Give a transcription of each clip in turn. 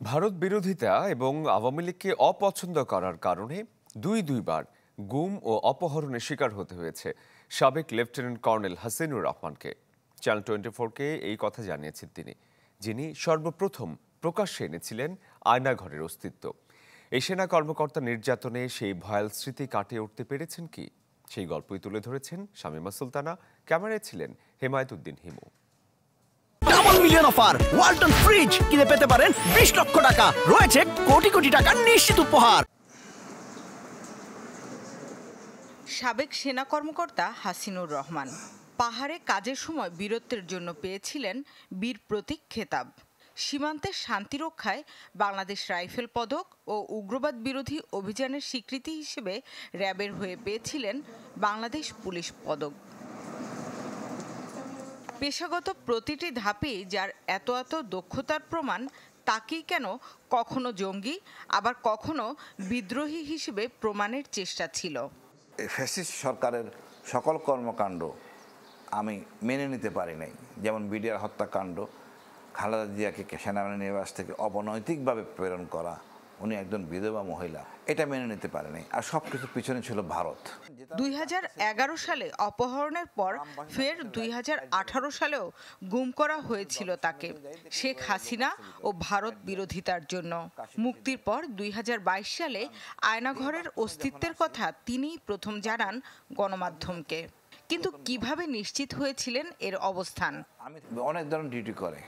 ভারত বিরোধিতা এবং আওয়ামী লীগকে অপছন্দ করার কারণে দুইবার গুম ও অপহরণের শিকার হতে হয়েছে সাবেক লেফটেন্যান্ট কর্নেল হাসিনুর রহমানকে। চ্যানেল 24-কে এই কথা জানিয়েছেন তিনি, যিনি সর্বপ্রথম প্রকাশ্যে এনেছিলেন আয়নাঘরের অস্তিত্ব। এই সেনা কর্মকর্তা নির্যাতনে সেই ভয়াল স্মৃতি কাটিয়ে উঠতে পেরেছেন কি, সেই গল্পই তুলে ধরেছেন শামীমা সুলতানা। ক্যামেরায় ছিলেন Hemayet Uddin Himu. Double million offer Walton fridge কিনে পেতে পারেন 20 লক্ষ টাকা, রয়েছে কোটি কোটি টাকার নিশ্চিত উপহার। সাবেক সেনা কর্মকর্তা হাসিনুর রহমান পাহাড়ে কাজের সময় বীরত্বের জন্য পেয়েছিলেন বীর প্রতীক খেতাব। সীমান্তের শান্তি রক্ষায় বাংলাদেশ রাইফেল পদক ও উগ্রবাদ বিরোধী অভিযানের স্বীকৃতি হিসেবে র্যাবের হয়ে পেয়েছিলেন বাংলাদেশ পুলিশ পদক। পেশাগত প্রতিটি ধাপেই যার এত দক্ষতার প্রমাণ, তাকেই কেন কখনো জঙ্গি আবার কখনো বিদ্রোহী হিসেবে প্রমাণের চেষ্টা ছিল। ফ্যাসিস্ট সরকারের সকল কর্মকাণ্ড আমি মেনে নিতে পারি নাই। যেমন বিডিআর হত্যাকাণ্ড, খালেদা জিয়াকে সেনাবাহিনী নিবাস থেকে অবনৈতিকভাবে প্রেরণ করা, উনি একজন বিধবা মহিলা, এটা মেনে নিতে পারেনি। আর সবকিছু পিছনে ছিল ভারত। 2011 সালে অপহরণের পর ফের 2018 সালেও গুম করা হয়েছিল তাকে শেখ হাসিনা ও ভারত বিরোধিতার জন্য। মুক্তির পর 2022 সালে আয়নাঘরের অস্তিত্বের কথা তিনিই প্রথম জানান গণমাধ্যমকে। কিন্তু কিভাবে নিশ্চিত হয়েছিলেন এর অবস্থান? আমি অনেক ধরনের ডিউটি করে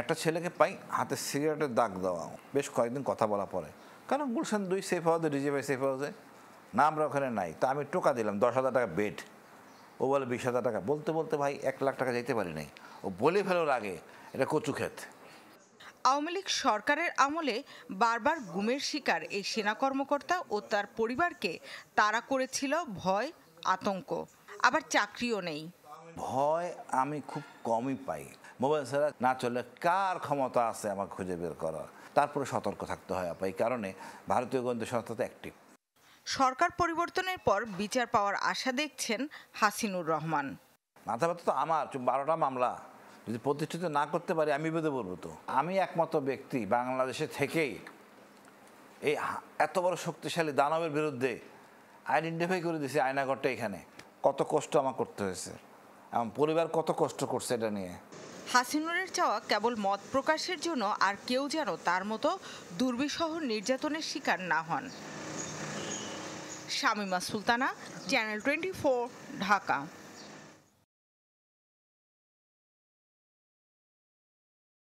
একটা ছেলেকে পাই, হাতে সিগারেটের দাগ দেওয়া, বেশ কয়েকদিন কথা বলা পরে, কারণ গুলশান 2 সেফ হাউসে, রিজিভাই সেফ হাউসে না, আমরা ওখানে নাই। তা আমি টোকা দিলাম 10,000 টাকা বেড, ও বলে 20,000 টাকা। বলতে বলতে ভাই 1 লাখ টাকা যেতে পারি নাই। ও বলে ফেলার আগে এটা কচু ক্ষেত। আওয়ামী লীগ সরকারের আমলে বারবার গুমের শিকার এই সেনা কর্মকর্তা ও তার পরিবারকে তাড়া করেছিল ভয়, আতঙ্ক, আবার চাকরিও নেই। ভয় আমি খুব কমই পাই। মোবাইল ছাড়া না চললে কার ক্ষমতা আছে আমার খুঁজে বের করার। তারপরে সতর্ক থাকতে হয় আপা। এই কারণে ভারতীয় গোয়েন্দা সংস্থা তো অ্যাক্টিভ। সরকার পরিবর্তনের পর বিচার পাওয়ার আশা দেখছেন হাসিনুর রহমান। মাথা ব্যথা তো আমার, 12টা মামলা যদি প্রতিষ্ঠিত না করতে পারি আমি বিপদে পড়ব। তো আমি একমাত্র ব্যক্তি বাংলাদেশে থেকেই এই এত বড় শক্তিশালী দানবের বিরুদ্ধে আইডেন্টিফাই করে দিয়েছি আয়নাঘরটা এখানে। কত কষ্ট আমার করতে হয়েছে, আমার পরিবার কত কষ্ট করছে এটা নিয়ে। হাসিনুরের চাওয়া কেবল মত প্রকাশের জন্য আর কেউ যেন তার মতো দুর্বিষহ নির্যাতনের শিকার না হন। শামীমা সুলতানা, চ্যানেল 24, ঢাকা।